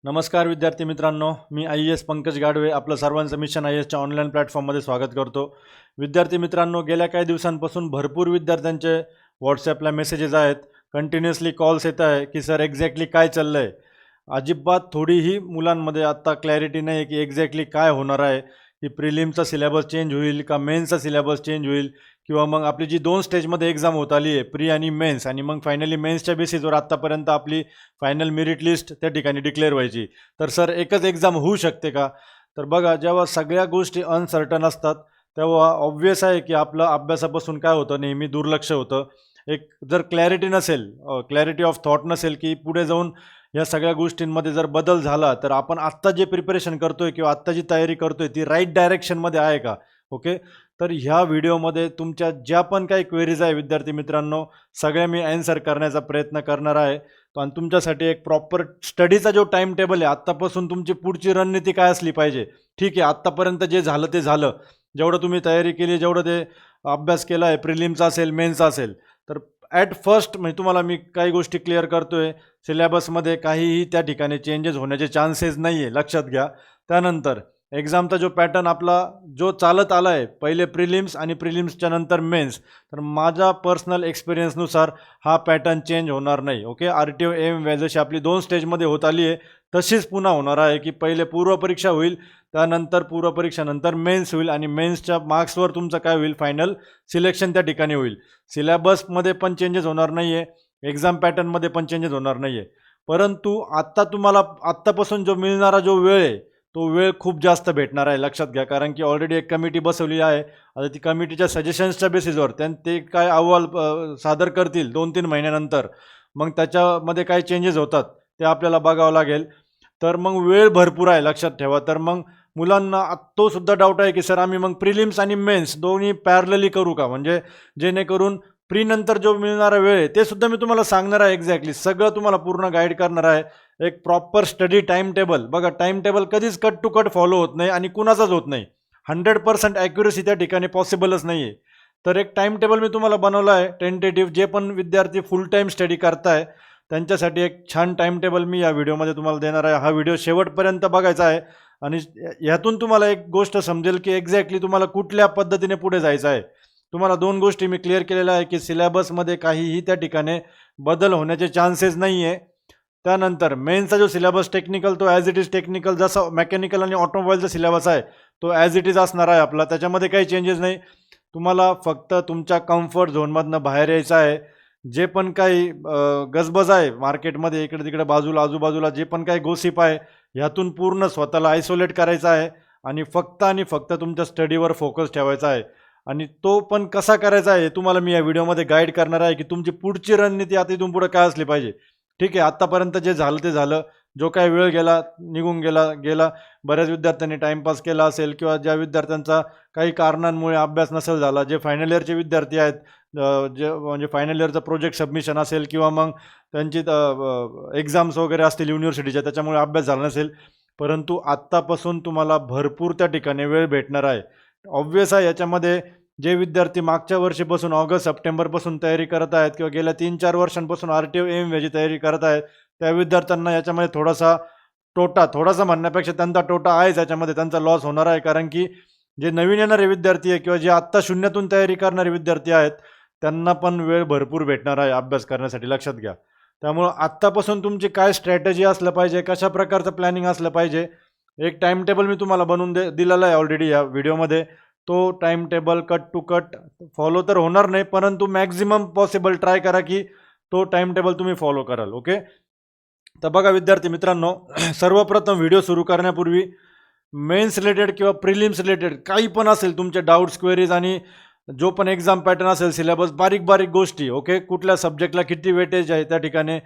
नमस्कार विद्यार्थी मित्रांनो, मी IAS पंकज गाडवे आपलं सर्वांचं मिशन IASच्या ऑनलाईन प्लॅटफॉर्ममध्ये स्वागत करतो. विद्यार्थी मित्रांनो, गेल्या काही दिवसांपासून भरपूर विद्यार्थ्यांचे व्हॉट्सॲपला मेसेजेस आहेत, कंटिन्युअसली कॉल्स येत आहे की सर एक्झॅक्टली काय चाललं आहे. अजिबात थोडीही मुलांमध्ये आत्ता क्लॅरिटी नाही आहे की एक्झॅक्टली काय होणार आहे, की प्रिलिमचा सिलेबस चेंज होईल का मेन्सचा सिलेबस चेंज होईल, किंवा मग आपली जी 2 स्टेजमध्ये एक्झाम होत आली आहे, प्री आणि मेन्स, आणि मग फायनली मेन्सच्या बेसिसवर आत्तापर्यंत आपली फायनल मेरिट लिस्ट त्या ठिकाणी डिक्लेअर व्हायची. तर सर एकच एक्झाम होऊ शकते का? तर बघा, जेव्हा सगळ्या गोष्टी अनसर्टन असतात तेव्हा ऑब्व्हियस आहे की आपलं अभ्यासापासून काय होतं, नेहमी दुर्लक्ष होतं. एक जर क्लॅरिटी नसेल, क्लॅरिटी ऑफ थॉट नसेल की पुढे जाऊन या सगळ्या गोष्टींमध्ये जर बदल झाला तर आपण आत्ता जे प्रिपरेशन करतोय किंवा आत्ता जी तयारी करतोय ती राईट डायरेक्शनमध्ये आहे का. ओके, तर ह्या व्हिडिओमध्ये तुमच्या ज्या पण काही क्वेरीज आहे विद्यार्थी मित्रांनो, सगळ्या मी ॲन्सर करण्याचा प्रयत्न करणार आहे. आणि तुमच्यासाठी एक प्रॉपर स्टडीचा जो टाईम टेबल आहे, आत्तापासून तुमची पुढची रणनीती काय असली पाहिजे. ठीक आहे, आत्तापर्यंत जे झालं ते झालं, जेवढं तुम्ही तयारी केली, जेवढं ते अभ्यास केला आहे, प्रिलिमचा असेल मेन्सचा असेल, तर ॲट फर्स्ट म्हणजे तुम्हाला मी काही गोष्टी क्लिअर करतोय. सिलेबसमध्ये काहीही त्या ठिकाणी चेंजेस होण्याचे चान्सेस नाही आहे, लक्षात घ्या. त्यानंतर एक्झामचा जो पॅटर्न आपला जो चालत आला आहे, पहिले प्रिलिम्स आणि प्रिलिम्सच्या नंतर मेन्स, तर माझ्या पर्सनल एक्सपिरियन्सनुसार हा पॅटर्न चेंज होणार नाही. ओके, RTO एम जशी आपली 2 स्टेजमध्ये होत आली आहे तशीच पुन्हा होणार आहे, की पहिले पूर्वपरीक्षा होईल, त्यानंतर पूर्वपरीक्षानंतर मेन्स होईल, आणि मेन्सच्या मार्क्सवर तुमचं काय होईल, फायनल सिलेक्शन त्या ठिकाणी होईल. सिलेबसमध्ये पण चेंजेस होणार नाही आहे, एक्झाम पॅटर्नमध्ये पण चेंजेस होणार नाही आहे. परंतु आत्ता तुम्हाला आत्तापासून जो मिळणारा जो वेळ आहे तो वेळ खूप जास्त भेटणार आहे, लक्षात घ्या. कारण की ऑलरेडी एक कमिटी बसवली आहे. आता ती कमिटीच्या सजेशन्सच्या बेसिसवर ते काय अहवाल सादर करतील 2-3 महिन्यानंतर, मग त्याच्यामध्ये काय चेंजेस होतात ते आपल्याला बघावं लागेल. तर मग वेळ भरपूर आहे, लक्षात ठेवा. तर मग मुलांना तो सुद्धा डाऊट आहे की सर आम्ही मग प्रिलिम्स आणि मेन्स दोन्ही पॅरलली करू का, म्हणजे जेणेकरून प्री नंतर जो मिळणारा वेळ आहे ते सुद्धा मी तुम्हाला सांगणार आहे. एक्झॅक्टली सगळं तुम्हाला पूर्ण गाईड करणार आहे. एक प्रॉपर स्टडी टाईम टेबल. बघा, टाईम टेबल कधीच कट टू कट फॉलो होत नाही आणि कुणाचाच होत नाही. 100% ॲक्युरेसी त्या ठिकाणी पॉसिबलच नाही आहे. तर एक टाईम टेबल मी तुम्हाला बनवलं आहे टेंटेटिव्ह. जे पण विद्यार्थी फुल टाईम स्टडी करताय त्यांच्यासाठी एक छान टाईम टेबल मी या व्हिडिओमध्ये तुम्हाला देणार आहे. हा व्हिडिओ शेवटपर्यंत बघायचा आहे आणि ह्यातून तुम्हाला एक गोष्ट समजेल की एक्झॅक्टली तुम्हाला कुठल्या पद्धतीने पुढे जायचं आहे. तुम्हाला 2 गोष्टी मी क्लिअर केलेल्या आहे की सिलेबसमध्ये काहीही त्या ठिकाणी बदल होण्याचे चान्सेस नाही आहे. त्यानंतर मेन्सचा जो सिलेबस टेक्निकल तो ॲज इट इज टेक्निकल, जसा मेकॅनिकल आणि ऑटोमोबाईलचा सिलेबस आहे तो ॲज इट इज असणार आहे आपला. त्याच्यामध्ये काही चेंजेस नाही. तुम्हाला फक्त तुमच्या कम्फर्ट झोनमधनं बाहेर यायचं आहे. जे पण काही गजबज आहे मार्केटमध्ये, इकडे तिकडे बाजूला आजूबाजूला जे पण काही गोसिप आहे, ह्यातून पूर्ण स्वतःला आयसोलेट करायचं आहे आणि फक्त तुमच्या स्टडीवर फोकस ठेवायचा आहे. आणि तो पण कसा करायचा आहे हे तुम्हाला मी या व्हिडिओमध्ये गाईड करणार आहे की तुमची पुढची रणनीती आता इथून पुढे काय असली पाहिजे. ठीक आहे, आत्तापर्यंत जे झालं ते झालं. जो काही वेळ गेला, निघून गेला. बऱ्याच विद्यार्थ्यांनी टाईमपास केला असेल, किंवा ज्या विद्यार्थ्यांचा काही कारणांमुळे अभ्यास नसेल झाला, जे फायनल इयरचे विद्यार्थी आहेत, जे म्हणजे फायनल इयरचं प्रोजेक्ट सबमिशन असेल किंवा मग त्यांची एक्झाम्स वगैरे असतील युनिव्हर्सिटीच्या, त्याच्यामुळे अभ्यास झाला नसेल. परंतु आत्तापासून तुम्हाला भरपूर त्या ठिकाणी वेळ भेटणार आहे. ऑब्व्हियस आहे याच्यामध्ये जे विद्यार्थी मागच्या वर्षीपासून ऑगस्ट-सप्टेंबरपासून तयारी करत आहेत किंवा गेल्या 3-4 वर्षांपासून RTO एम तयारी करत आहेत, त्या विद्यार्थ्यांना याच्यामध्ये थोडासा म्हणण्यापेक्षा त्यांचा तोटा आहेच याच्यामध्ये, त्यांचा लॉस होणार आहे. कारण की जे नवीन येणारे विद्यार्थी आहे किंवा जे आत्ता शून्यातून तयारी करणारे विद्यार्थी आहेत त्यांना पण वेळ भरपूर भेटणार आहे अभ्यास करण्यासाठी, लक्षात घ्या. त्यामुळं आत्तापासून तुमची काय स्ट्रॅटेजी असलं पाहिजे, कशा प्रकारचं प्लॅनिंग असलं पाहिजे, एक टाईम टेबल मी तुम्हाला बनवून दिलेला आहे ऑलरेडी या व्हिडिओमध्ये. तो time table cut to cut follow तर होणार नाही, परंतु मॅक्झिमम पॉसिबल ट्राय करा की तो टाईम टेबल तुम्ही फॉलो कराल. ओके, तर बघा विद्यार्थी मित्रांनो, सर्वप्रथम व्हिडिओ सुरू करण्यापूर्वी मेन्स रिलेटेड किंवा प्रिलिम्स रिलेटेड काही पण असेल तुमचे डाऊट्स, क्वेरीज, आणि जो पण एक्झाम पॅटर्न असेल, सिलेबस, बारीक गोष्टी, ओके, कुठल्या सब्जेक्टला किती वेटेज आहे, त्या ठिकाणी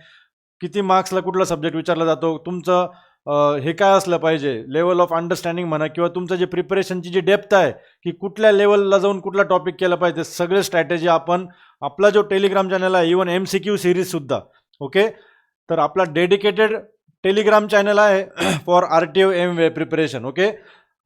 किती मार्क्सला कुठला सब्जेक्ट विचारला जातो, तुमचं हे काय असलं पाहिजे, लेवल ऑफ अंडरस्टँडिंग म्हणा, किंवा तुमचं जे प्रिपरेशनची जी डेप्थ आहे की कुठल्या लेवलला जाऊन कुठला टॉपिक केला पाहिजे, सगळे स्ट्रॅटेजी आपण आपला जो टेलिग्राम चॅनल आहे, इवन MCQ सिरीजसुद्धा. ओके, तर आपला डेडिकेटेड टेलिग्राम चॅनल आहे for RTO aim preparation. Okay,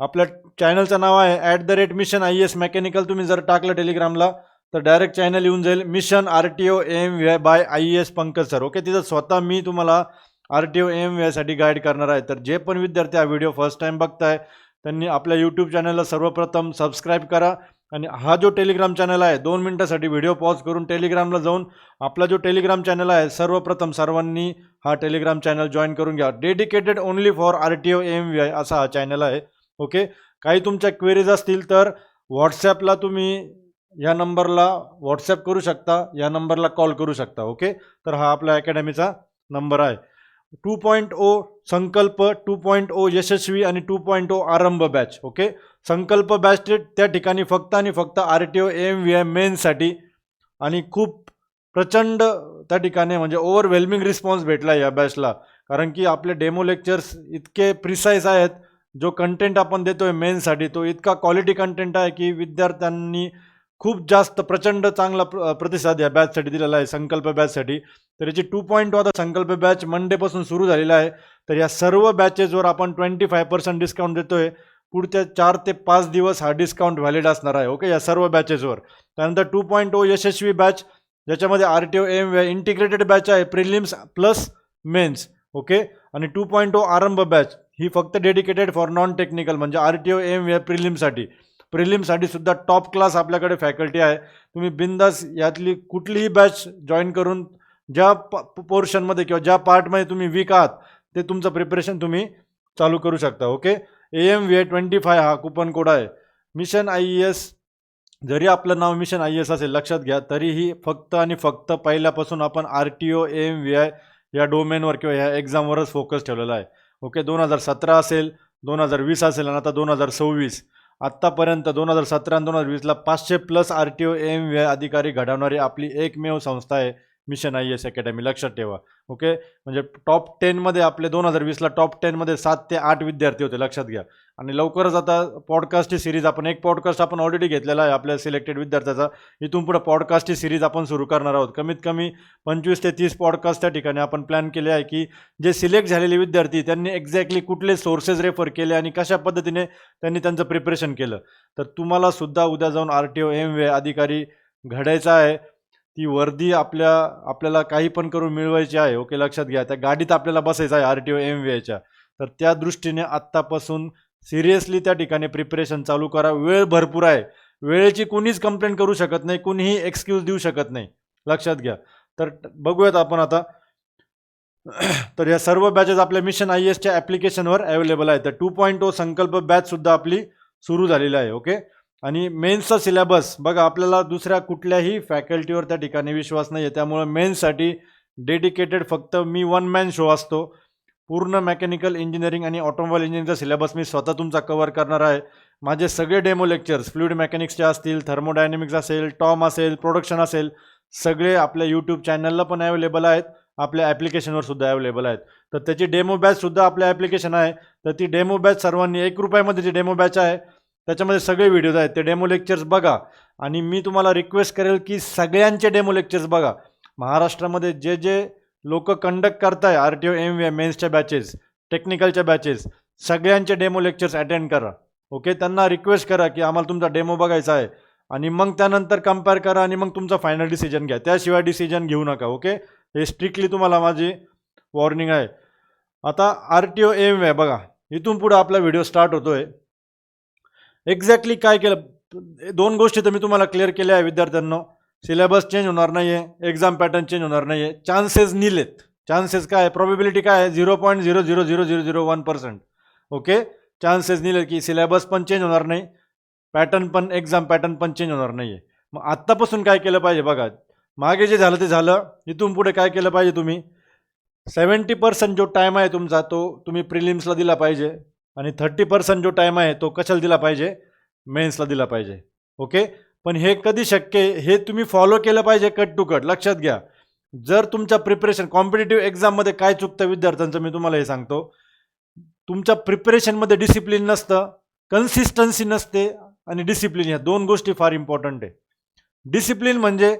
आपल्या चॅनलचं नाव आहे @mission IAS मेकॅनिकल. तुम्ही जर टाकलं टेलिग्रामला तर डायरेक्ट चॅनल येऊन जाईल, mission RTO aim by IAS Pankaj sir. Okay, तिथं स्वतः मी तुम्हाला RTO AMVI साठी गाईड करणार आहे. तर जे पण विद्यार्थी हा व्हिडिओ फर्स्ट टाइम बघताय त्यांनी आपल्या यूट्यूब चॅनलला सर्वप्रथम सबस्क्राईब करा आणि हा जो टेलिग्राम चॅनल आहे 2 मिनिटासाठी व्हिडिओ पॉज करून टेलिग्रामला जाऊन आपला जो टेलिग्राम चॅनल आहे सर्वप्रथम सर्वांनी हा टेलिग्राम चॅनल जॉईन करून घ्या. Dedicated only for RTO AMVI असा हा चॅनल आहे. ओके, काही तुमच्या क्वेरीज असतील तर व्हॉट्सॲपला तुम्ही या नंबरला व्हॉट्सॲप करू शकता, या नंबरला कॉल करू शकता. ओके, तर हा आपला अकॅडमीचा नंबर आहे. 2.0 संकल्प, 2.0 यशस्वी आणि 2.0 आरंभ बॅच. ओके, संकल्प बॅच त्या ठिकाणी फक्त आणि फक्त RTO AMVI मेन्ससाठी आणि खूप प्रचंड त्या ठिकाणी म्हणजे ओव्हरवेल्मिंग रिस्पॉन्स भेटला या बॅचला, कारण की आपले डेमो लेक्चर्स इतके प्रिसाईज आहेत. जो कंटेंट आपण देतोय मेन्ससाठी तो इतका क्वालिटी कंटेंट आहे की विद्यार्थ्यांनी खूप जास्त प्रचंड चांगला प्रतिसाद या बॅचसाठी दिलेला आहे, संकल्प बॅचसाठी. तर याची 2.0 आता संकल्प बॅच मंडेपासून सुरू झालेला आहे. तर या सर्व बॅचेसवर आपण 25% डिस्काउंट देतोय. पुढच्या 4 ते 5 दिवस हा डिस्काउंट व्हॅलिड असणार आहे. ओके, या सर्व बॅचेसवर. त्यानंतर 2.0 यशस्वी बॅच ज्याच्यामध्ये RTO AMVI इंटिग्रेटेड बॅच आहे, प्रिलिम्स प्लस मेन्स. ओके, आणि 2.0 आरंभ बॅच ही फक्त डेडिकेटेड फॉर नॉन टेक्निकल म्हणजे RTO AMVI प्रिलिम्ससाठी. प्रिलिम्ससाठी सुद्धा टॉप क्लास आपल्याकडे फॅकल्टी आहे. तुम्ही बिंदास यातली कुठलीही बॅच जॉईन करून ज्या पोर्शनमध्ये किंवा ज्या पार्टमध्ये तुम्ही वीक आहात ते तुमचं प्रिपरेशन तुम्ही चालू करू शकता. ओके, AMVI 25 हा कुपन कोड आहे. मिशन IAS जरी आपलं नाव मिशन IAS असेल लक्षात घ्या, तरीही फक्त आणि फक्त पहिल्यापासून आपण RTO AMVI या डोमेनवर किंवा ह्या एक्झामवरच फोकस ठेवलेला आहे. ओके, 2017 असेल, 2020 असेल आणि आता 2026 आत्तापर्यंत 2017 आणि 2020ला 500+ RTO AMVI अधिकारी घडवणारी आपली एकमेव संस्था आहे मिशन IAS अकॅडमी. लक्षात ठेवा. ओके, म्हणजे टॉप 10मध्ये आपले 2020ला टॉप 10मध्ये 7 ते 8 विद्यार्थी होते. लक्षात घ्या. आणि लवकरच आता पॉडकास्टची सिरीज आपण एक पॉडकास्ट आपण ऑलरेडी घेतलेला आहे आपल्या सिलेक्टेड विद्यार्थ्याचा. इथून पुढे पॉडकास्टची सिरीज आपण सुरू करणार आहोत. कमीत कमी 25 ते 30 पॉडकास्ट त्या ठिकाणी आपण प्लॅन केले आहे की जे सिलेक्ट झालेले विद्यार्थी त्यांनी एक्झॅक्टली कुठले सोर्सेस रेफर केले आणि कशा पद्धतीने त्यांनी त्यांचं प्रिपरेशन केलं. तर तुम्हाला सुद्धा उद्या जाऊन RTO AMVI अधिकारी घडायचा आहे. ती वर्दी आपल्याला काही पण करून मिळवायची आहे. ओके, लक्षात घ्या. त्या गाडीत आपल्याला बसायचं आहे RTO AMVIच्या. तर त्या दृष्टीने आत्तापासून सिरियसली त्या ठिकाणी प्रिपरेशन चालू करा. वेळ भरपूर आहे. वेळेची कुणीच कंप्लेंट करू शकत नाही, कुणीही एक्सक्यूज देऊ शकत नाही. लक्षात घ्या. तर बघूयात आपण आता. तर या सर्व बॅचेस आपल्या मिशन IASच्या ॲप्लिकेशनवर अवेलेबल आहे. तर 2.0 संकल्प बॅचसुद्धा आपली सुरू झालेली आहे. ओके, आणि मेन्सचा सिलेबस बघा, आपल्याला दुसऱ्या कुठल्याही फॅकल्टीवर त्या ठिकाणी विश्वास नाही आहे. त्यामुळे मेन्ससाठी डेडिकेटेड फक्त मी वन मॅन शो असतो. पूर्ण मेकॅनिकल इंजिनिअरिंग आणि ऑटोमोबाईल इंजिनिअरिंगचा सिलेबस मी स्वतः तुमचा कव्हर करणार आहे. माझे सगळे डेमो लेक्चर्स फ्लुइड मेकॅनिक्सचे असतील, थर्मोडायनेमिक्स असेल, टॉम असेल, प्रोडक्शन असेल, सगळे आपल्या यूट्यूब चॅनलला पण अवेलेबल आहेत, आपल्या ॲप्लिकेशनवर सुद्धा अवेलेबल आहेत. तर त्याची डेमो बॅचसुद्धा आपल्या ॲप्लिकेशन आहे. तर ती डेमो बॅच सर्वांनी ₹1 जी डेमो बॅच आहे त्याच्यामध्ये सगळे व्हिडिओज आहेत, ते डेमो लेक्चर्स बघा. आणि मी तुम्हाला रिक्वेस्ट करेल की सगळ्यांचे डेमो लेक्चर्स बघा. महाराष्ट्रामध्ये जे जे लोक कंडक्ट करताय RTO AMVI मेन्सच्या बॅचेस, टेक्निकलच्या बॅचेस, सगळ्यांचे डेमो लेक्चर्स अटेंड करा. ओके, त्यांना रिक्वेस्ट करा की आम्हाला तुमचा डेमो बघायचा आहे आणि मग त्यानंतर कंपेअर करा आणि मग तुमचा फायनल डिसिजन घ्या. त्याशिवाय डिसिजन घेऊ नका. ओके, हे स्ट्रिक्टली तुम्हाला माझी वॉर्निंग आहे. आता RTO AMVI बघा, इथून पुढे आपला व्हिडिओ स्टार्ट होतोय. एक्झॅक्टली काय केलं, 2 गोष्टी तर मी तुम्हाला क्लिअर केल्या आहे विद्यार्थ्यांनो. सिलेबस चेंज होणार नाही आहे, एक्झाम पॅटर्न चेंज होणार नाही आहे. चान्सेस नील आहेत. चान्सेस काय आहे, प्रॉबिबिलिटी काय आहे, 0.00001%. ओके, चान्सेस नील आहेत की सिलेबस पण चेंज होणार नाही, पॅटर्न पण एक्झाम पॅटर्न पण चेंज होणार नाही आहे. मग आत्तापासून काय केलं पाहिजे बघा, मागे जे झालं ते झालं. इथून पुढे काय केलं पाहिजे, तुम्ही 70% जो टाईम आहे तुमचा तो तुम्ही प्रिलिम्सला दिला पाहिजे आणि 30% जो टाईम आहे तो कशाला दिला पाहिजे, मेन्सला दिला पाहिजे. ओके, पण हे कधी शक्य आहे, हे तुम्ही फॉलो केलं पाहिजे कट टू कट. लक्षात घ्या. जर तुमच्या प्रिपरेशन कॉम्पिटिटिव्ह एक्झाममध्ये काय चुकतं विद्यार्थ्यांचं मी तुम्हाला हे सांगतो. तुमच्या प्रिपरेशनमध्ये डिसिप्लिन नसतं, कन्सिस्टन्सी नसते आणि डिसिप्लिन, ह्या 2 गोष्टी फार इम्पॉर्टंट आहे. डिसिप्लिन म्हणजे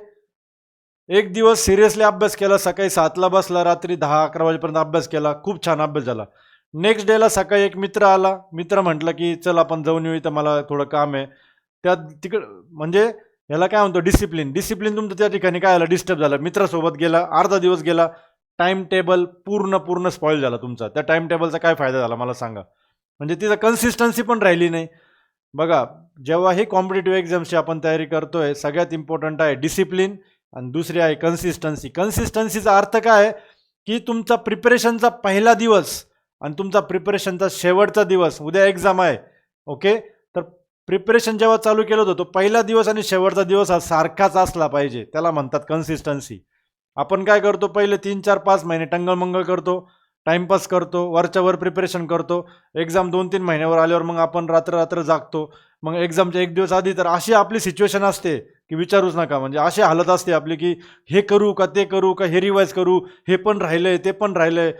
एक दिवस सिरियसली अभ्यास केला, सकाळी 7ला बसला, रात्री 10-11 वाजेपर्यंत अभ्यास केला, खूप छान अभ्यास झाला. नेक्स्ट डेला सकाळी एक मित्र आला, मित्र म्हटलं की चल आपण जाऊन येऊ, इथं मला थोडं काम आहे. त्या म्हणजे याला काय म्हणतो, डिसिप्लिन. डिसिप्लिन तुमचं त्या ठिकाणी काय झालं, डिस्टर्ब झालं. मित्रासोबत गेला, अर्धा दिवस गेला, टाईम टेबल पूर्ण स्पॉईल झाला तुमचा. त्या टाईम टेबलचा काय फायदा झाला मला सांगा. म्हणजे तिथं कन्सिस्टन्सी पण राहिली नाही. बघा, जेव्हा ही कॉम्पिटेटिव्ह एक्झामची आपण तयारी करतोय, सगळ्यात इम्पॉर्टंट आहे डिसिप्लिन आणि दुसरी आहे कन्सिस्टन्सी. कन्सिस्टन्सीचा अर्थ काय आहे, की तुमचा प्रिपरेशनचा पहिला दिवस आणि तुमचा प्रिपरेशनचा शेवटचा दिवस, उद्या एक्झाम आहे, ओके, तर प्रिपरेशन जेव्हा चालू केलं होतं तो पहिला दिवस आणि शेवटचा दिवस हा सारखाच असला पाहिजे. त्याला म्हणतात कन्सिस्टन्सी. आपण काय करतो, पहिले 3-4-5 महिने टंगळमंगळ करतो, टाइमपास करतो, वरच्या वर प्रिपरेशन करतो. एक्झाम 2-3 महिन्यावर आल्यावर मग आपण रात्र रात्र जागतो. मग एक्झामच्या एक दिवस आधी तर अशी आपली सिच्युएशन असते की विचारूच नका. म्हणजे अशी हालत असते आपली की हे करू का ते करू का, हे रिवाईज करू, हे पण राहिलंय ते पण राहिलंय.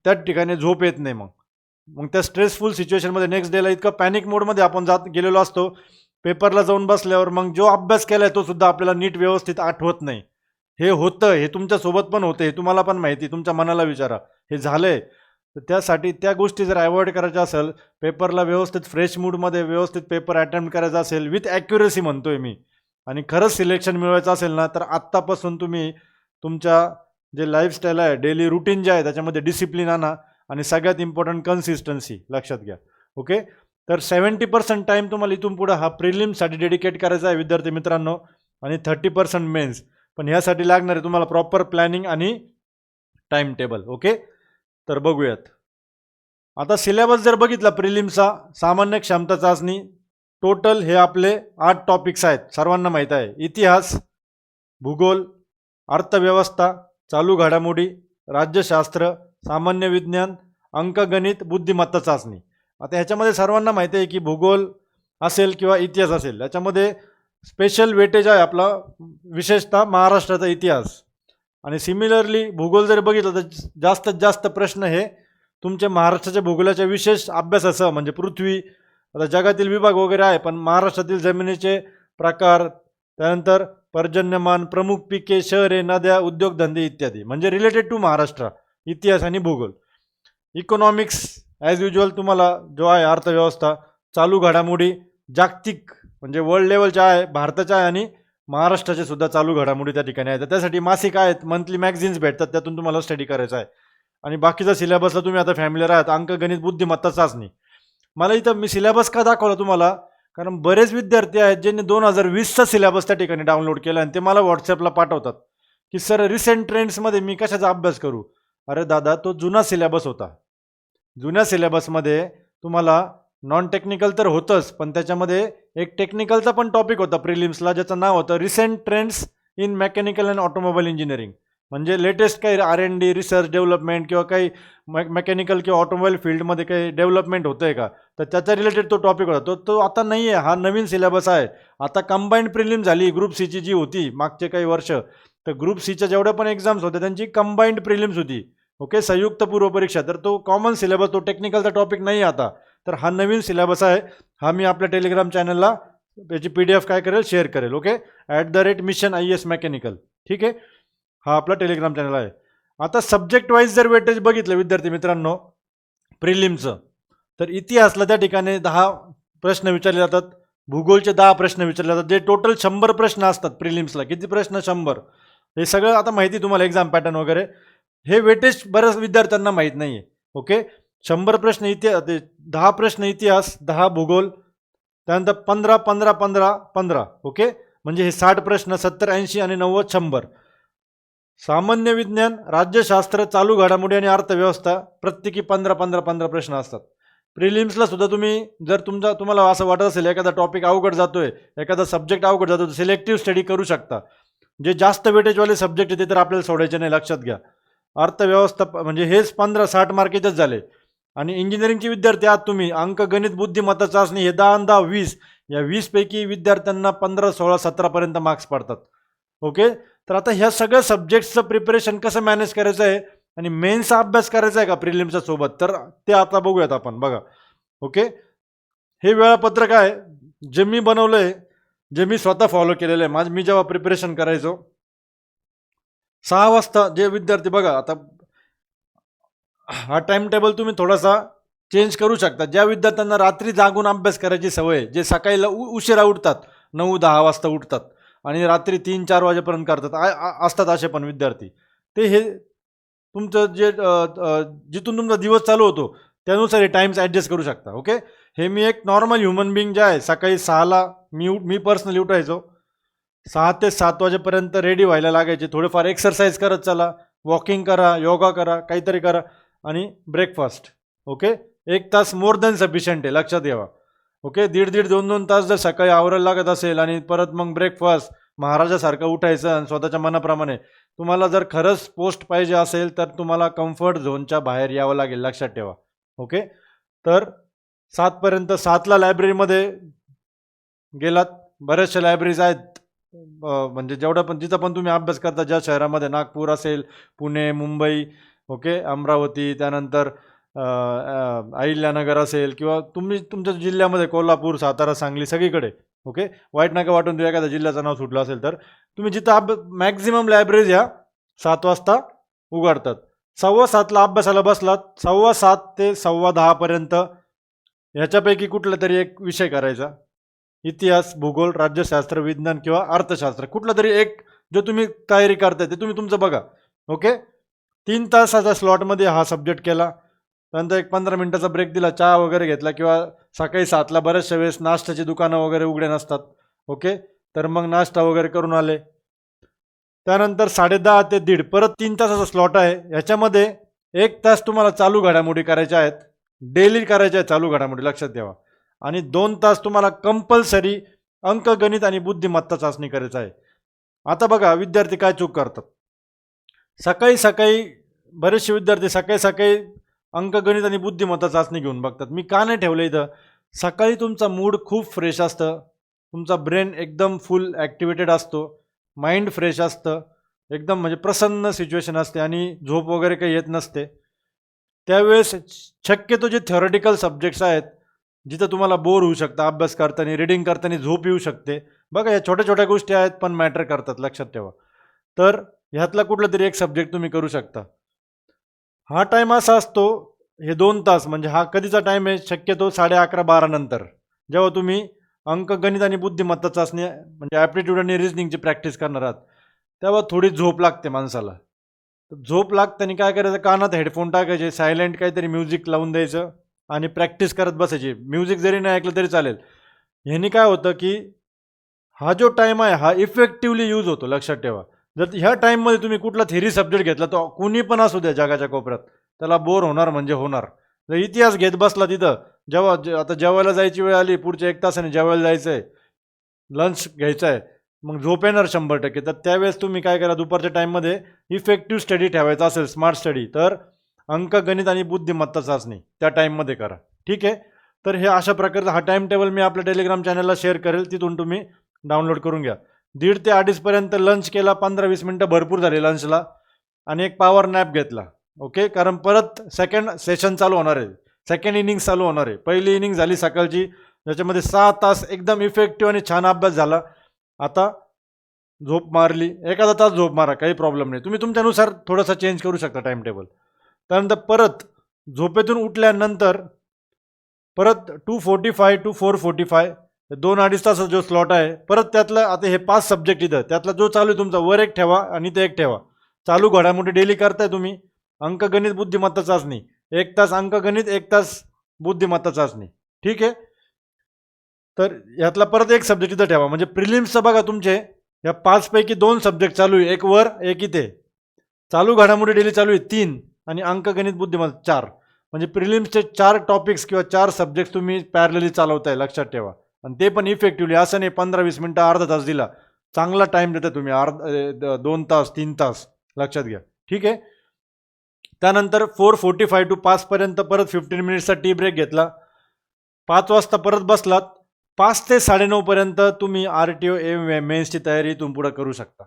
त्याच ठिकाणी झोप येत नाही. मग त्या स्ट्रेसफुल सिच्युएशनमध्ये नेक्स्ट डेला इतकं पॅनिक मोडमध्ये आपण गेलेलो असतो. पेपरला जाऊन बसल्यावर मग जो अभ्यास केलाय तो सुद्धा आपल्याला नीट व्यवस्थित आठवत नाही. हे होतं, हे तुमच्यासोबत पण होतं, हे तुम्हाला पण माहिती, तुमच्या मनाला विचारा, हे झालंय. तर त्यासाठी त्या गोष्टी जर अवॉइड करायच्या असेल, पेपरला व्यवस्थित फ्रेश मूडमध्ये व्यवस्थित पेपर अटेम्प्ट करायचा असेल, विथ ॲक्युरेसी म्हणतोय मी, आणि खरंच सिलेक्शन मिळवायचं असेल ना, तर आत्तापासून तुम्ही तुमच्या जे लाईफस्टाईल आहे, डेली रुटीन जे आहे त्याच्यामध्ये डिसिप्लिन आणा आणि सगळ्यात इम्पॉर्टंट कन्सिस्टन्सी लक्षात घ्या. ओके, तर 70% टाईम तुम्हाला इथून पुढं हा प्रिलिम्ससाठी डेडिकेट करायचा आहे विद्यार्थी मित्रांनो, आणि 30% मेन्स. पण ह्यासाठी लागणार आहे तुम्हाला प्रॉपर प्लॅनिंग आणि टाइम टेबल. ओके, तर बघूयात. आता सिलेबस जर बघितला प्रिलिम्सचा, सामान्य क्षमता चाचणी, टोटल हे आपले 8 टॉपिक्स आहेत, सर्वांना माहीत आहे. इतिहास, भूगोल, अर्थव्यवस्था, चालू घडामोडी, राज्यशास्त्र, सामान्य विज्ञान, अंकगणित, बुद्धिमत्ता चाचणी. आता ह्याच्यामध्ये सर्वांना माहिती आहे की भूगोल असेल किंवा इतिहास असेल, याच्यामध्ये स्पेशल वेटेज आहे आपला विशेषतः महाराष्ट्राचा इतिहास. आणि सिमिलरली भूगोल जर बघितलं तर जास्तीत जास्त प्रश्न हे तुमच्या महाराष्ट्राच्या भूगोलाच्या विशेष अभ्यासासह, म्हणजे पृथ्वी, आता जगातील विभाग वगैरे आहे, पण महाराष्ट्रातील जमिनीचे प्रकार, त्यानंतर पर्जन्यमान, प्रमुख पिके, शहरे, नद्या, उद्योगधंदे इत्यादी, म्हणजे रिलेटेड टू महाराष्ट्र, इतिहास आणि भूगोल. इकॉनॉमिक्स ॲज युजल तुम्हाला जो आहे अर्थव्यवस्था, चालू घडामोडी, जागतिक म्हणजे वर्ल्ड लेवलच्या आहे, भारताच्या आहे, आणि महाराष्ट्राचे सुद्धा चालू घडामोडी त्या ठिकाणी आहेत. त्यासाठी मासिक आहेत, मंथली मॅगझिन्स भेटतात, त्यातून तुम्हाला स्टडी करायचा आहे. आणि बाकीचा सिलेबसला तुम्ही आता फॅमिलीवर आहात, अंकगणित, बुद्धिमत्ता चाचणी. मला इथं मी सिलेबस का दाखवला तुम्हाला, कारण बरेच विद्यार्थी आहेत ज्यांनी 2020चा सिलेबस त्या ठिकाणी डाउनलोड केला आणि ते मला व्हॉट्सअपला पाठवतात की सर रिसेंट ट्रेंड्समध्ये मी कशाचा अभ्यास करू. अरे दादा, तो जुना सिलेबस होता. जुन्या सिलेबसमध्ये तुम्हाला नॉन टेक्निकल तर होतंच, पण त्याच्यामध्ये एक टेक्निकलचा पण टॉपिक होता प्रिलिम्सला, ज्याचं नाव होतं recent trends in mechanical and automobile engineering. म्हणजे लेटेस्ट काही R&D, रिसर्च डेव्हलपमेंट किंवा काही मेकॅनिकल किंवा ऑटोमोबाईल फील्डमध्ये काही डेव्हलपमेंट होतं आहे का, तर त्याच्या रिलेटेड तो टॉपिक होता. तो आता नाही आहे, हा नवीन सिलेबस आहे. आता कंबाईंड प्रिलिम झाली ग्रुप सीची जी होती मागचे काही वर्ष, तर ग्रुप सीच्या जेवढ्या पण एक्झाम्स होत्या त्यांची कंबाईंड प्रिलिम्स होती. ओके, संयुक्त पूर्वपरीक्षा. तर तो कॉमन सिलेबस, तो टेक्निकलचा टॉपिक नाही आता. तर हा नवीन सिलेबस आहे. हा मी आपल्या टेलिग्राम चॅनलला त्याची PDF काय करेल, शेअर करेल. Okay, @mission IAS mechanical. ठीक आहे, हा आपला टेलिग्राम चॅनल आहे. आता सब्जेक्ट वाईज जर वेटेज बघितलं विद्यार्थी मित्रांनो प्रिलिमचं, तर इतिहासला त्या ठिकाणी 10 प्रश्न विचारले जातात, भूगोलचे 10 प्रश्न विचारले जातात, जे टोटल 100 प्रश्न असतात प्रिलिम्सला. किती प्रश्न? 100. हे सगळं आता माहिती तुम्हाला, एक्झाम पॅटर्न वगैरे. हे वेटेज बऱ्याच विद्यार्थ्यांना माहीत नाही आहे. ओके, 100 प्रश्न इतिहास, 10 प्रश्न इतिहास, 10 भूगोल, त्यानंतर 15 15 15 15. ओके, म्हणजे हे 60 प्रश्न, 70 80 आणि 90 100. सामान्य विज्ञान, राज्यशास्त्र, चालू घडामोडी आणि अर्थव्यवस्था प्रत्येकी 15 15 15 प्रश्न असतात. प्रिलिम्सला सुद्धा तुम्ही जर तुम्हाला असं वाटत असेल एखादा टॉपिक अवघड जातोय, एखादा सब्जेक्ट अवघड जातो, सिलेक्टिव्ह स्टडी करू शकता. जे जास्त वेटेजवाले सब्जेक्ट आहे ते तर आपल्याला सोडायचे नाही, लक्षात घ्या. अर्थव्यवस्था म्हणजे हेच 15-60 मार्केचेच झाले. आणि इंजिनिअरिंगचे विद्यार्थी आहात तुम्ही, अंकगणित, बुद्धिमत्ता चाचणी हे 10 10 20, या 20 पैकी विद्यार्थ्यांना 15 16 17 पर्यंत मार्क्स पडतात. ओके, तर आता ह्या सगळ्या सब्जेक्ट्सचं प्रिपरेशन कसं मॅनेज करायचं आहे आणि मेन्सचा अभ्यास करायचा आहे का प्रिलिम्सच्या सोबत, तर ते आता बघूयात आपण. बघा, ओके, हे वेळापत्रक आहे जे मी बनवलं आहे, जे मी स्वतः फॉलो केलेलं आहे. मी जेव्हा प्रिपरेशन करायचो 6 वाजता, जे विद्यार्थी बघा आता हा टाइम टेबल तुम्ही थोडासा चेंज करू शकता. ज्या विद्यार्थ्यांना रात्री जागून अभ्यास करायची सवय, जे सकाळी उशिरा उठतात, 9-10 वाजता उठतात आणि रात्री 3-4 वाजेपर्यंत करतात, असतात असे पण विद्यार्थी, ते हे तुमचं जे जिथून तुमचा दिवस चालू होतो त्यानुसार हे टाईम्स ॲडजस्ट करू शकता. ओके, हे मी एक नॉर्मल ह्युमन बिंग जे आहे सकाळी 6ला मी पर्सनली उठायचो. 6 ते 7 वाजेपर्यंत रेडी व्हायला लागायचे. थोडेफार एक्सरसाइज करत चला, वॉकिंग करा, योगा करा, काहीतरी करा आणि ब्रेकफास्ट. ओके, 1 तास मोर दॅन सफिशियंट आहे, लक्षात ठेवा. ओके, दीड 2-2 तास जर सकाळी आवरायला लागत असेल आणि परत मग ब्रेकफास्ट महाराजासारखं उठायचं आणि स्वतःच्या मनाप्रमाणे, तुम्हाला जर खरंच पोस्ट पाहिजे असेल तर तुम्हाला कम्फर्ट झोनच्या बाहेर यावं लागेल, लक्षात ठेवा. ओके, तर 7पर्यंत 7ला लायब्ररीमध्ये गेलात. बऱ्याचशा लायब्ररीज आहेत, म्हणजे जेवढं पण जिथं पण तुम्ही अभ्यास करता, ज्या शहरामध्ये नागपूर असेल, पुणे, मुंबई, ओके, अमरावती, त्यानंतर अहिल्यानगर असेल किंवा तुम्ही तुमच्या जिल्ह्यामध्ये कोल्हापूर, सातारा, सांगली सगळीकडे. ओके, वाईट नका वाटून देऊ एखाद्या जिल्ह्याचं नाव सुटलं असेल तर. तुम्ही जिथं मॅक्झिमम लायब्ररीज ह्या 7 वाजता उघडतात. 7:15ला अभ्यासाला बसलात, 7:15 ते 10:15पर्यंत ह्याच्यापैकी कुठला तरी एक विषय करायचा. इतिहास, भूगोल, राज्यशास्त्र, विज्ञान किंवा अर्थशास्त्र, कुठला तरी एक जो तुम्ही तयारी करताय ते तुम्ही तुमचं बघा. ओके, 3 तासाच्या स्लॉटमध्ये हा सब्जेक्ट केला. त्यानंतर एक 15 मिनिटाचा ब्रेक दिला, चहा वगैरे घेतला किंवा सकाळी 7ला बऱ्याचशा वेळेस नाश्त्याची दुकानं वगैरे उघडे नसतात. ओके, तर मग नाश्ता वगैरे करून आले. त्यानंतर 10:30 ते 1:30 परत 3 तासाचा स्लॉट आहे. ह्याच्यामध्ये 1 तास तुम्हाला चालू घडामोडी करायच्या आहेत, डेली करायच्या आहेत चालू घडामोडी, लक्षात ठेवा. आणि 2 तास तुम्हाला कंपल्सरी अंकगणित आणि बुद्धिमत्ता चाचणी करायचं आहे. आता बघा विद्यार्थी काय चूक करतात. सकाळी सकाळी बरेचसे विद्यार्थी सकाळी सकाळी अंकगणित आणि बुद्धिमत्ता चाचणी घेऊन बघतात. मी का नाही ठेवलं इथं? सकाळी तुमचा मूड खूप फ्रेश असतं, तुमचा ब्रेन एकदम फुल ॲक्टिवेटेड असतो, माइंड फ्रेश असतं, एकदम म्हणजे प्रसन्न सिच्युएशन असते आणि झोप वगैरे काही येत नसते. त्यावेळेस शक्यतो जे थेरॉटिकल सब्जेक्ट्स आहेत, जिथं तुम्हाला बोर होऊ शकतं अभ्यास करताना, रीडिंग करताना झोप येऊ शकते, बघा या छोट्या छोट्या गोष्टी आहेत पण मॅटर करतात, लक्षात ठेवा. तर ह्यातला कुठला तरी एक सब्जेक्ट तुम्ही करू शकता. हा टाईम असा असतो, हे 2 तास म्हणजे हा कधीचा टाईम आहे, शक्यतो 11:30-12 नंतर, जेव्हा तुम्ही अंकगणित आणि बुद्धिमत्ता चाचणी म्हणजे ॲप्टिट्यूड आणि रिजनिंगची प्रॅक्टिस करणार आहात, तेव्हा थोडी झोप लागते माणसाला. झोप लागताना काय करायचं, कानात हेडफोन टाकायचे, सायलेंट काहीतरी म्युझिक लावून द्यायचं आणि प्रॅक्टिस करत बसायची. म्युझिक जरी नाही ऐकलं तरी चालेल. ह्यानी काय होतं की हा जो टाईम आहे हा इफेक्टिव्हली यूज होतो, लक्षात ठेवा. जर ह्या टाईममध्ये तुम्ही कुठला थेरी सब्जेक्ट घेतला तर कुणी पण असू द्या जगाच्या कोपऱ्यात, त्याला बोर होणार म्हणजे होणार. जर इतिहास घेत बसला तिथं, जेव्हा आता जेवायला जायची वेळ आली, पुढच्या 1 तासाने जेवायला जायचं आहे, लंच घ्यायचं आहे, मग झोप येणार 100%. तर त्यावेळेस तुम्ही काय करा, दुपारच्या टाईममध्ये इफेक्टिव्ह स्टडी ठेवायचा असेल, स्मार्ट स्टडी, तर अंकगणित आणि बुद्धिमत्ता चाचणी त्या टाईममध्ये करा. ठीक आहे, तर हे अशा प्रकारचा हा टाईम टेबल मी आपल्या टेलिग्राम चॅनलला शेअर करेल, तिथून तुम्ही डाउनलोड करून घ्या. 1:30 ते 2:30 पर्यंत लंच केला, 15-20 मिनटं भरपूर झाले लंचला, आणि एक पॉवर नॅप घेतला. ओके, कारण परत सेकंड सेशन चालू होणार आहे, सेकंड इनिंग चालू होणार आहे. पहिली इनिंग झाली सकाळची, ज्याच्यामध्ये 6 तास एकदम इफेक्टिव्ह आणि छान अभ्यास झाला. आता झोप मारली, एखादा तास झोप मारा, काही प्रॉब्लेम नाही, तुम्ही तुमच्यानुसार थोडंसं चेंज करू शकता टाईम टेबल. त्यानंतर परत झोपेतून उठल्यानंतर परत 2:45 to 4:45 2-2.5 तास जो स्लॉट आहे, परत त्यातलं आता हे 5 सब्जेक्ट इथं, त्यातला जो चालू आहे तुमचा वर एक ठेवा आणि ते एक ठेवा. चालू घडामोडी डेली करताय तुम्ही. अंकगणित बुद्धिमत्ता चाचणी 1 तास अंकगणित, 1 तास बुद्धिमत्ता चाचणी. ठीक आहे, तर यातला परत एक सब्जेक्ट इथं ठेवा. म्हणजे प्रिलिम्सचं बघा, तुमचे या 5 पैकी 2 सब्जेक्ट चालू आहे, एक वर एक इथे. चालू घडामोडी डेली चालू आहे 3 आणि अंकगणित बुद्धिमत्ता 4. म्हणजे प्रिलिम्सचे 4 टॉपिक्स किंवा 4 सब्जेक्ट तुम्ही पॅरलली चालवताय, लक्षात ठेवा. आणि ते पण इफेक्टिव्हली, असं नाही 15-20 मिनटं अर्धा तास दिला, चांगला टाईम देता तुम्ही, 2 तास 3 तास, लक्षात घ्या. ठीक आहे, त्यानंतर 4:45 to 5 पर्यंत परत 15 मिनिट्सचा टी ब्रेक घेतला. 5 वाजता परत बसलात, 5 ते 9:30 पर्यंत तुम्ही RTO मेन्सची तयारी इथून पुढे करू शकता.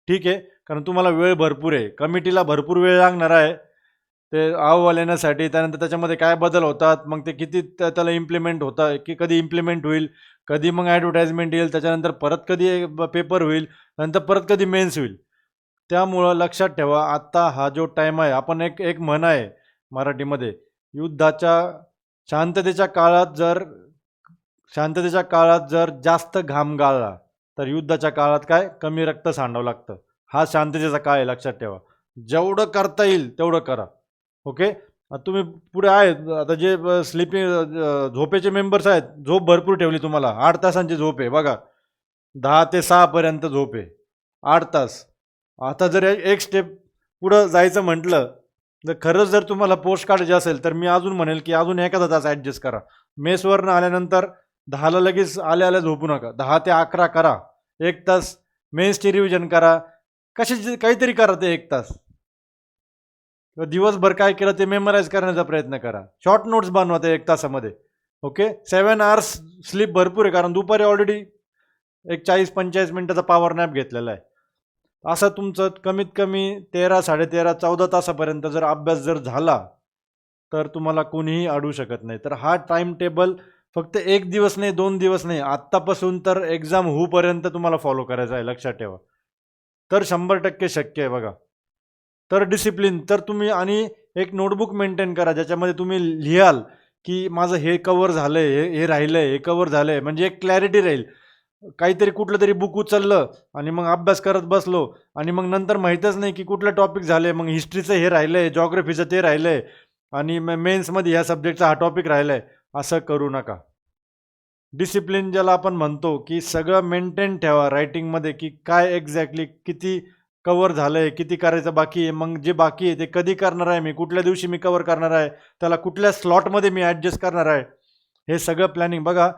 ठीक आहे, कारण तुम्हाला वेळ भरपूर आहे, कमिटीला भरपूर वेळ लागणार आहे ते अहवाल येण्यासाठी. त्यानंतर त्याच्यामध्ये काय बदल होतात, मग ते किती त्याला इम्प्लिमेंट होतं, की कधी इम्प्लिमेंट होईल, कधी मग ॲडव्हर्टाइजमेंट येईल, त्याच्यानंतर परत कधी पेपर होईल, नंतर परत कधी मेन्स होईल. त्यामुळं लक्षात ठेवा, आत्ता हा जो टाईम आहे, आपण एक एक म्हण आहे मराठीमध्ये, युद्धाच्या शांततेच्या काळात जर जास्त घाम गाळला तर युद्धाच्या काळात काय कमी रक्त सांडावं लागतं. हा शांततेचा काळ आहे, लक्षात ठेवा. जेवढं करता येईल तेवढं करा. ओके. तुम्ही पुढे आहेत आता जे स्लीपिंग झोपेचे मेंबर्स आहेत, झोप भरपूर ठेवली तुम्हाला, 8 तासांची झोप आहे बघा, 10 ते 6 पर्यंत झोप आहे, 8 तास. आता जर एक स्टेप पुढं जायचं म्हटलं तर खरंच जर तुम्हाला पोस्ट काढायची असेल तर मी अजून म्हणेल की अजून एखादा तास ॲडजस्ट करा. मेसवरनं आल्यानंतर 10ला लगेच आल्या झोपू नका, 10 ते 11 करा, 1 तास मेन्सची रिव्हिजन करा, कशाची काहीतरी करा ते 1 तास. दिवसभर काय केलं ते मेमराईज करण्याचा प्रयत्न करा, शॉर्ट नोट्स बनवा ते 1 तासामध्ये. ओके. 7 आवर्स स्लीप भरपूर आहे, कारण दुपारी ऑलरेडी एक 40-45 मिनिटाचा पॉवर नॅप घेतलेला आहे. असं तुमचं कमीत कमी 13, 13.5, 14 तासापर्यंत जर अभ्यास जर झाला तर तुम्हाला कोणीही अडवू शकत नाही. तर हा टाइम टेबल फक्त 1 दिवस नाही, 2 दिवस नाही, आत्तापासून तर एक्झाम होऊपर्यंत तुम्हाला फॉलो करायचा आहे, लक्षात ठेवा. तर 100% शक्य आहे बघा. तर डिसिप्लिन तर तुम्ही आणि एक नोटबुक मेंटेन करा ज्याच्यामध्ये तुम्ही लिहाल की माझं हे कव्हर झालंय, हे राहिलंय, हे कव्हर झालंय, म्हणजे एक क्लॅरिटी राहील. काहीतरी कुठलं तरी बुक उचललं आणि मग अभ्यास करत बसलो आणि मग नंतर माहीतच नाही की कुठलं टॉपिक झालंय, मग हिस्ट्रीचं हे राहिलंय, जॉग्रफीचं ते राहिलंय आणि मेन्समध्ये ह्या सब्जेक्टचा हा टॉपिक राहिलाय. असं करू नका. डिसिप्लिन ज्याला आपण म्हणतो की सगळं मेंटेन ठेवा रायटिंगमध्ये, की काय एक्झॅक्टली किती कव्हर झालंय, किती करायचं बाकी आहे, मग जे बाकी आहे ते कधी करणार आहे मी, कुठल्या दिवशी मी कव्हर करणार आहे, त्याला कुठल्या स्लॉटमध्ये मी ॲडजस्ट करणार आहे, हे सगळं प्लॅनिंग बघा.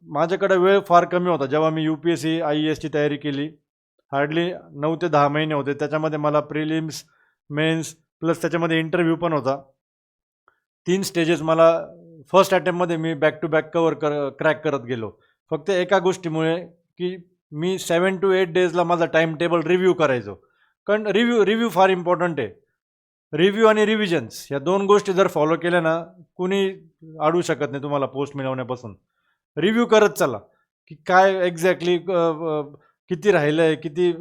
माझ्याकडे वेळ फार कमी होता जेव्हा मी UPSC IASची तयारी केली. हार्डली 9 ते 10 महिने होते. त्याच्यामध्ये मला प्रिलिम्स, मेन्स प्लस त्याच्यामध्ये इंटरव्ह्यू पण होता. 3 स्टेजेस मला फर्स्ट अटेम्प्टमध्ये मी बॅक टू बॅक क्रॅक करत गेलो. फक्त एका गोष्टीमुळे की मी 7 to 8 डेजला माझा टाईम टेबल रिव्ह्यू करायचो. कारण रिव्ह्यू फार इम्पॉर्टंट आहे. रिव्ह्यू आणि रिव्हिजन्स या 2 गोष्टी जर फॉलो केल्या ना, कुणी अडवू शकत नाही तुम्हाला पोस्ट मिळवण्यापासून. रिव्ह्यू करत चला की काय एक्झॅक्टली किती राहिलंय, किती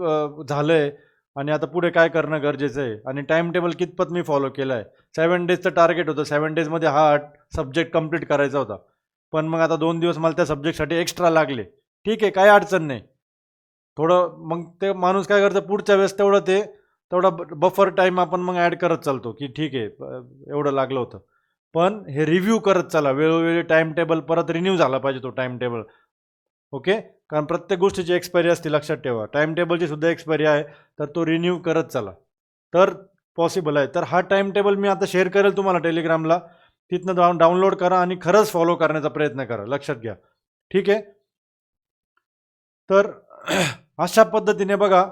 झालंय आणि आता पुढे काय करणं गरजेचं आहे आणि टाइम टेबल कितपत मी फॉलो केलं आहे. 7 डेजचं टार्गेट होतं, 7 डेजमध्ये हा सब्जेक्ट कंप्लीट करायचा होता, पण मग आता 2 दिवस मला त्या सब्जेक्टसाठी एक्स्ट्रा लागले. ठीक आहे, काही अडचण नाही. थोडं मग ते माणूस काय करतं पुढच्या वेळेस तेवढा बफर टाईम आपण मग ॲड करत चालतो की ठीक आहे एवढं लागलं होतं. पण हे रिव्ह्यू करत चला, वेळोवेळी टाइम टेबल परत रिन्यू झाला पाहिजे तो टाइम टेबल. ओके. कारण प्रत्येक गोष्टीची एक्सपायरी असते, लक्षात ठेवा. टाइम टेबलची सुद्धा एक्सपायरी आहे, तर तो रिन्यू करत चला, तर पॉसिबल आहे. तर हा टाइम टेबल मी आता शेअर करेल तुम्हाला टेलिग्रामला, तिथनं डाउनलोड करा आणि खरंच फॉलो करण्याचा प्रयत्न करा, लक्षात घ्या. ठीक आहे. तर अशा पद्धतीने बघा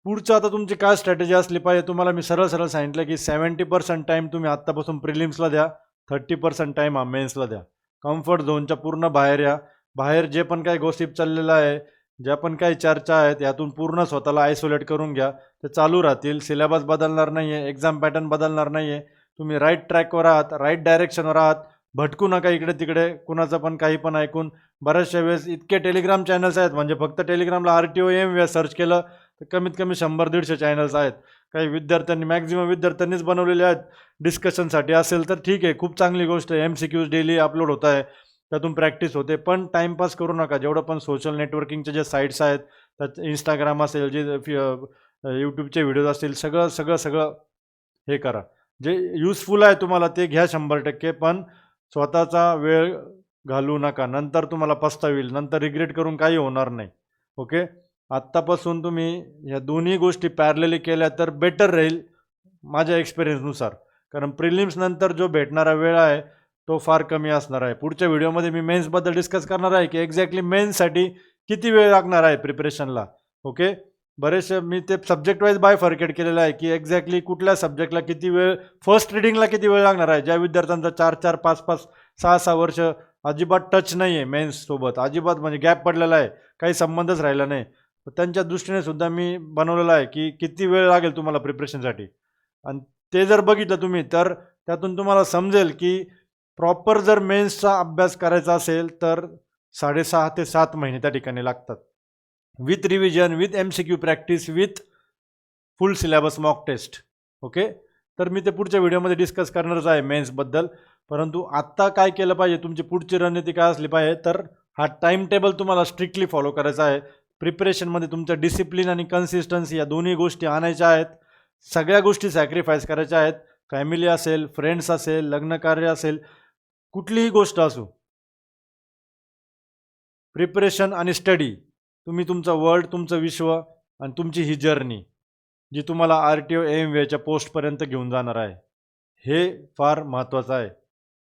पुढचं आता तुमची काय स्ट्रॅटेजी असली पाहिजे. तुम्हाला मी सरळ सांगितलं की 70% टाईम तुम्ही आत्तापासून प्रिलिम्सला द्या, 30% टाईम हा मेन्सला द्या. कम्फर्ट झोनच्या पूर्ण बाहेर या. बाहेर जे पण काही गोसिप चाललेलं आहे, ज्या पण काही चर्चा आहेत, यातून पूर्ण स्वतःला आयसोलेट करून घ्या. ते चालू राहतील, सिलेबस बदलणार नाही आहे, एक्झाम पॅटर्न बदलणार नाही आहे. तुम्ही राईट ट्रॅकवर आहात, राईट डायरेक्शनवर आहात. भटकू नका इकडे तिकडे कुणाचं पण काही पण ऐकून. बऱ्याचशा वेळेस इतके टेलिग्राम चॅनल्स आहेत, म्हणजे फक्त टेलिग्रामला RTOM सर्च केलं तर कमीत कमी 100-150 चॅनल्स आहेत. काही विद्यार्थ्यांनी, मॅक्झिमम विद्यार्थ्यांनीच बनवलेले आहेत. डिस्कशनसाठी असेल तर ठीक आहे, खूप चांगली गोष्ट आहे. MCQs डेली अपलोड होत आहे, त्यातून प्रॅक्टिस होते. पण टाईमपास करू नका. जेवढं पण सोशल नेटवर्किंगचे जे साईट्स आहेत, त्यात इंस्टाग्राम असेल, जे यूट्यूबचे व्हिडिओज असतील, सगळं हे करा. जे युजफुल आहे तुम्हाला ते घ्या 100%, पण स्वतःचा वेळ घालवू नका. नंतर तुम्हाला पस्तावील, नंतर रिग्रेट करून काही होणार नाही. ओके. आत्तापासून तुम्ही ह्या दोन्ही गोष्टी पॅरलली केल्या तर बेटर राहील माझ्या एक्सपिरियन्सनुसार. कारण प्रिलिम्स नंतर जो भेटणारा वेळ आहे तो फार कमी असणार आहे. पुढच्या व्हिडिओमध्ये मी मेन्सबद्दल डिस्कस करणार आहे की एक्झॅक्टली मेन्ससाठी किती वेळ लागणार आहे प्रिपरेशनला. ओके. बरेचसे मी ते सब्जेक्ट वाईज बायफर्केट केलेलं आहे की एक्झॅक्टली कुठल्या सब्जेक्टला किती वेळ, फर्स्ट रिडिंगला किती वेळ लागणार आहे. ज्या विद्यार्थ्यांचा 4-4, 5-5, 6-6 वर्ष अजिबात टच नाही आहे मेन्ससोबत, अजिबात म्हणजे गॅप पडलेला आहे, काही संबंधच राहिला नाही, त्यांच्या दृष्टीने सुद्धा मी बनवलेलं आहे की किती वेळ लागेल तुम्हाला प्रिपरेशनसाठी. आणि ते जर बघितलं तुम्ही तर त्यातून तुम्हाला समजेल की प्रॉपर जर मेन्सचा अभ्यास करायचा असेल तर 6.5 ते 7 महिने त्या ठिकाणी लागतात, with revision, with MCQ practice, with full syllabus mock test. Okay. तर मी ते पुढच्या व्हिडिओमध्ये डिस्कस करणारच आहे मेन्सबद्दल. परंतु आत्ता काय केलं पाहिजे, तुमची पुढची रणनीती काय असली पाहिजे, तर हा टाईम टेबल तुम्हाला स्ट्रिक्टली फॉलो करायचा आहे. प्रिपरेशनमध्ये तुमचं डिसिप्लिन आणि कन्सिस्टन्सी या दोन्ही गोष्टी आणायच्या आहेत. सगळ्या गोष्टी सॅक्रिफाईस करायच्या आहेत. फॅमिली असेल, फ्रेंड्स असेल, लग्नकार्य असेल, कुठलीही गोष्ट असो. प्रिपरेशन आणि स्टडी, तुम्ही तुमचं वर्ल्ड, तुमचं विश्व आणि तुमची ही जर्नी जी तुम्हाला RTO AMVAच्या पोस्टपर्यंत घेऊन जाणार आहे, हे फार महत्त्वाचं आहे.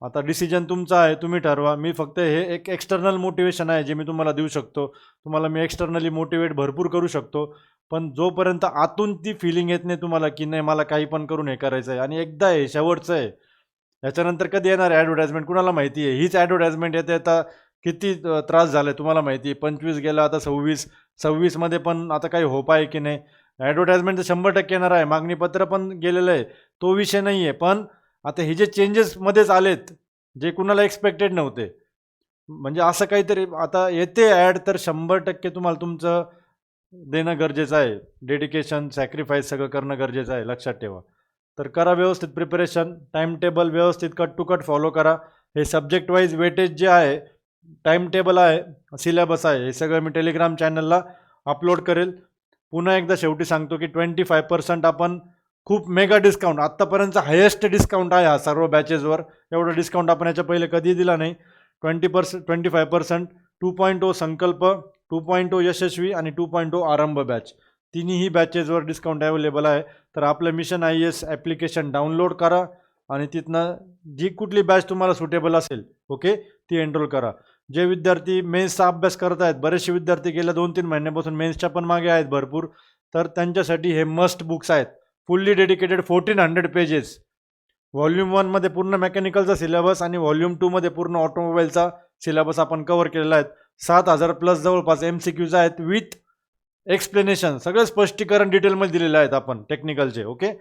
आता डिसिजन तुमचा आहे, तुम्ही ठरवा. मी फक्त हे एक एक्सटर्नल मोटिवेशन आहे जे मी तुम्हाला देऊ शकतो. तुम्हाला मी एक्सटर्नली मोटिवेट भरपूर करू शकतो, पण जोपर्यंत आतून ती फिलिंग येत नाही तुम्हाला की नाही मला काही पण करून हे करायचं आहे आणि एकदा आहे, शेवटचं आहे, याच्यानंतर कधी येणार आहे ॲडव्हर्टाइजमेंट कुणाला माहिती आहे. हीच ॲडव्हर्टाइजमेंट येते आता किती त्रास झाला आहे तुम्हाला माहिती आहे. 25 गेला, आता 26मध्ये पण आता काही होप आहे की नाही. ॲडव्हर्टाइजमेंट तर 100% येणार आहे, मागणीपत्र पण गेलेलं आहे, तो विषय नाही आहे. पण आता हे जे चेंजेस मध्येच आलेत जे कुणाला एक्सपेक्टेड नव्हते, म्हणजे असं काहीतरी आता येते ॲड, तर 100% तुम्हाला तुमचं देणं गरजेचं आहे. डेडिकेशन, सॅक्रिफाईस सगळं करणं गरजेचं आहे, लक्षात ठेवा. तर करा व्यवस्थित प्रिपरेशन, टाईम टेबल व्यवस्थित कट टू कट फॉलो करा. हे सब्जेक्ट वाईज वेटेज जे आहे, टाईम टेबल आहे, सिलेबस आहे, हे सगळं मी टेलिग्राम चॅनलला अपलोड करेल. पुन्हा एकदा शेवटी सांगतो की 25% आपण खूप मेगा डिस्काउंट, आत्तापर्यंतचा हायेस्ट डिस्काउंट आहे हा सर्व बॅचेसवर. एवढा डिस्काउंट आपण याच्या पहिले कधी दिला नाही. 25% 2.0 संकल्प, 2.0 यशस्वी आणि 2.0 आरंभ बॅच, तिन्ही बॅचेसवर डिस्काउंट अवेलेबल आहे. तर आपलं मिशन IAS ॲप्लिकेशन डाउनलोड करा आणि तिथनं जी कुठली बॅच तुम्हाला सुटेबल असेल, ओके, ती एनरोल करा. जे विद्यार्थी मेन्सचा अभ्यास करत आहेत, बरेचसे विद्यार्थी गेल्या 2-3 महिन्यापासून मेन्सच्या पण मागे आहेत भरपूर, तर त्यांच्यासाठी हे मस्ट बुक्स आहेत. Fully dedicated 1400 pages. व्हॉल्यूम 1मध्ये पूर्ण मेकॅनिकलचा सिलेबस आणि व्हॉल्यूम 2मध्ये पूर्ण ऑटोमोबाईलचा सिलेबस आपण कव्हर केलेला आहे. 7000+ जवळपास MCQs आहेत विथ एक्सप्लेनेशन, सगळं स्पष्टीकरण डिटेलमध्ये दिलेलं आहेत आपण टेक्निकलचे, ओके.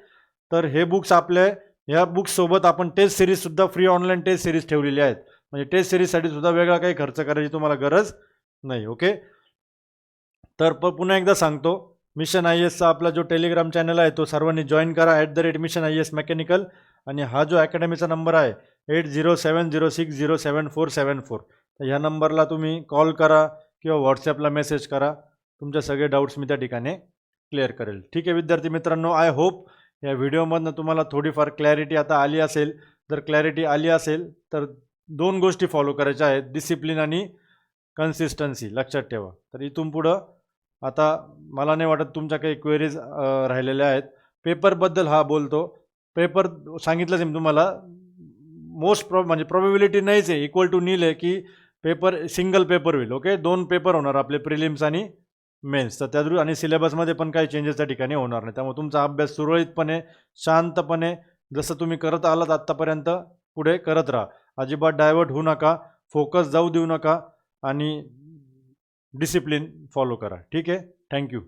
तर हे बुक्स आपले, ह्या बुक्ससोबत आपण टेस्ट सिरीजसुद्धा फ्री ऑनलाईन टेस्ट सिरीज ठेवलेली आहेत. म्हणजे टेस्ट सिरीजसाठी सुद्धा वेगळा काही खर्च करायची तुम्हाला गरज नाही, ओके. तर पुन्हा एकदा सांगतो, मिशन IASचा आपला जो टेलिग्राम चॅनल आहे तो सर्वांनी जॉईन करा, @मिशन IAS मेकॅनिकल. आणि हा जो अकॅडमीचा नंबर आहे 8070607474, तर ह्या नंबरला तुम्ही कॉल करा किंवा व्हॉट्सॲपला मेसेज करा. तुमचे सगळे डाऊट्स मी त्या ठिकाणी क्लिअर करेल. ठीक आहे विद्यार्थी मित्रांनो, आय होप या व्हिडिओमधनं तुम्हाला थोडीफार क्लॅरिटी आता आली असेल. जर क्लॅरिटी आली असेल तर 2 गोष्टी फॉलो करायच्या आहेत, डिसिप्लिन आणि कन्सिस्टन्सी, लक्षात ठेवा. तर इथून पुढं आता मला नाही वाटत तुमच्या काही क्वेरीज राहिलेल्या आहेत. पेपरबद्दल हा बोलतो, पेपर सांगितलंच आहे मी तुम्हाला, म्हणजे प्रॉबेबिलिटी नाहीच आहे, इक्वल टू नील आहे की पेपर सिंगल पेपर होईल, ओके. 2 पेपर होणार आपले, प्रिलिम्स आणि मेन्स. तर त्या आणि सिलेबसमध्ये पण काही चेंजेस त्या ठिकाणी होणार नाही. त्यामुळे तुमचा अभ्यास सुरळीतपणे, शांतपणे जसं तुम्ही करत आलात आत्तापर्यंत पुढे करत राहा. अजिबात डायवर्ट होऊ नका, फोकस जाऊ देऊ नका आणि डिसिप्लिन फॉलो करा. ठीक आहे, थँक्यू.